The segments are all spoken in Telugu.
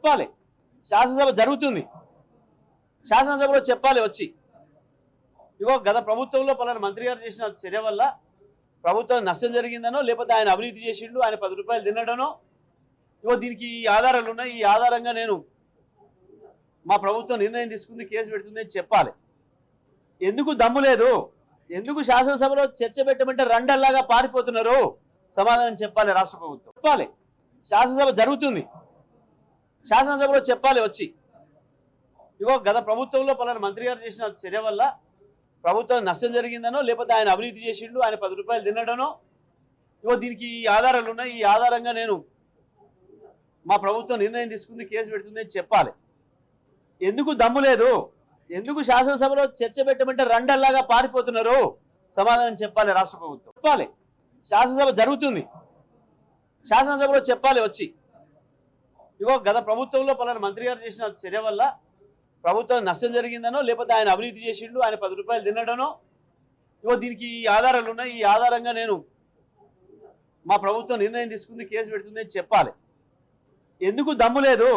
చెప్పాలి. శాసనసభ జరుగుతుంది, శాసనసభలో చెప్పాలి వచ్చి ఇగో గత ప్రభుత్వంలో పలానా మంత్రి గారు చేసిన చర్య వల్ల ప్రభుత్వం నష్టం జరిగిందనో, లేకపోతే ఆయన అవినీతి చేసిండు, ఆయన 10 రూపాయలు తినడనో, ఇగో దీనికి ఈ ఆధారాలు ఉన్నాయి, ఈ ఆధారంగా నేను మా ప్రభుత్వం నిర్ణయం తీసుకుంది, కేసు పెడుతుంది అని చెప్పాలి. ఎందుకు దమ్ము లేదు? ఎందుకు శాసనసభలో చర్చ పెట్టమంటే రండల్లాగా పారిపోతున్నారు? సమాధానం చెప్పాలి రాష్ట్ర ప్రభుత్వం. చెప్పాలి. శాసనసభ జరుగుతుంది, శాసనసభలో చెప్పాలి వచ్చి ఇగో గత ప్రభుత్వంలో పలానా మంత్రి గారు చేసిన చర్య వల్ల ప్రభుత్వం నష్టం జరిగిందనో, లేకపోతే ఆయన అవినీతి చేసిండు, ఆయన 10 రూపాయలు తినడనో, ఇగో దీనికి ఈ ఆధారాలు ఉన్నాయి, ఈ ఆధారంగా నేను మా ప్రభుత్వం నిర్ణయం తీసుకుంది, కేసు పెడుతుంది అని చెప్పాలి. ఎందుకు దమ్ము లేదు? ఎందుకు శాసనసభలో చర్చ పెట్టమంటే రండల్లాగా పారిపోతున్నారు? సమాధానం చెప్పాలి రాష్ట్ర ప్రభుత్వం. చెప్పాలి. శాసనసభ జరుగుతుంది, శాసనసభలో చెప్పాలి వచ్చి ఇగో గత ప్రభుత్వంలో పలానా మంత్రి గారు చేసిన చర్య వల్ల ప్రభుత్వం నష్టం జరిగిందనో, లేకపోతే ఆయన అవినీతి చేసిండు, ఆయన 10 రూపాయలు తినడనో, ఇగో దీనికి ఈ ఆధారాలు ఉన్నాయి, ఈ ఆధారంగా నేను మా ప్రభుత్వం నిర్ణయం తీసుకుంది, కేసు పెడుతుంది అని చెప్పాలి. ఎందుకు దమ్ము లేదు?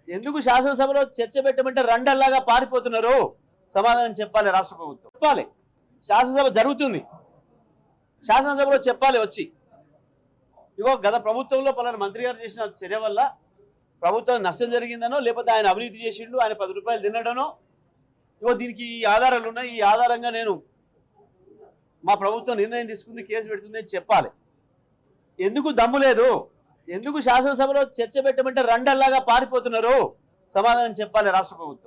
ఎందుకు శాసనసభలో చర్చ పెట్టమంటే రండల్లాగా పారిపోతున్నారు? సమాధానం చెప్పాలి రాష్ట్ర ప్రభుత్వం. చెప్పాలి. శాసనసభ జరుగుతుంది, శాసనసభలో చెప్పాలి వచ్చి ఇగో గత ప్రభుత్వంలో పలానా మంత్రి గారు చేసిన చర్య వల్ల ప్రభుత్వం నష్టం జరిగిందనో, లేకపోతే ఆయన అవినీతి చేసిండు, ఆయన 10 రూపాయలు తినడనో, ఇగో దీనికి ఈ ఆధారాలు ఉన్నాయి, ఈ ఆధారంగా నేను మా ప్రభుత్వం నిర్ణయం తీసుకుంది, కేసు పెడుతుంది అని చెప్పాలి. ఎందుకు దమ్ము లేదు? ఎందుకు శాసనసభలో చర్చ పెట్టమంటే రండల్లాగా పారిపోతున్నారు? సమాధానం చెప్పాలి రాష్ట్ర ప్రభుత్వం.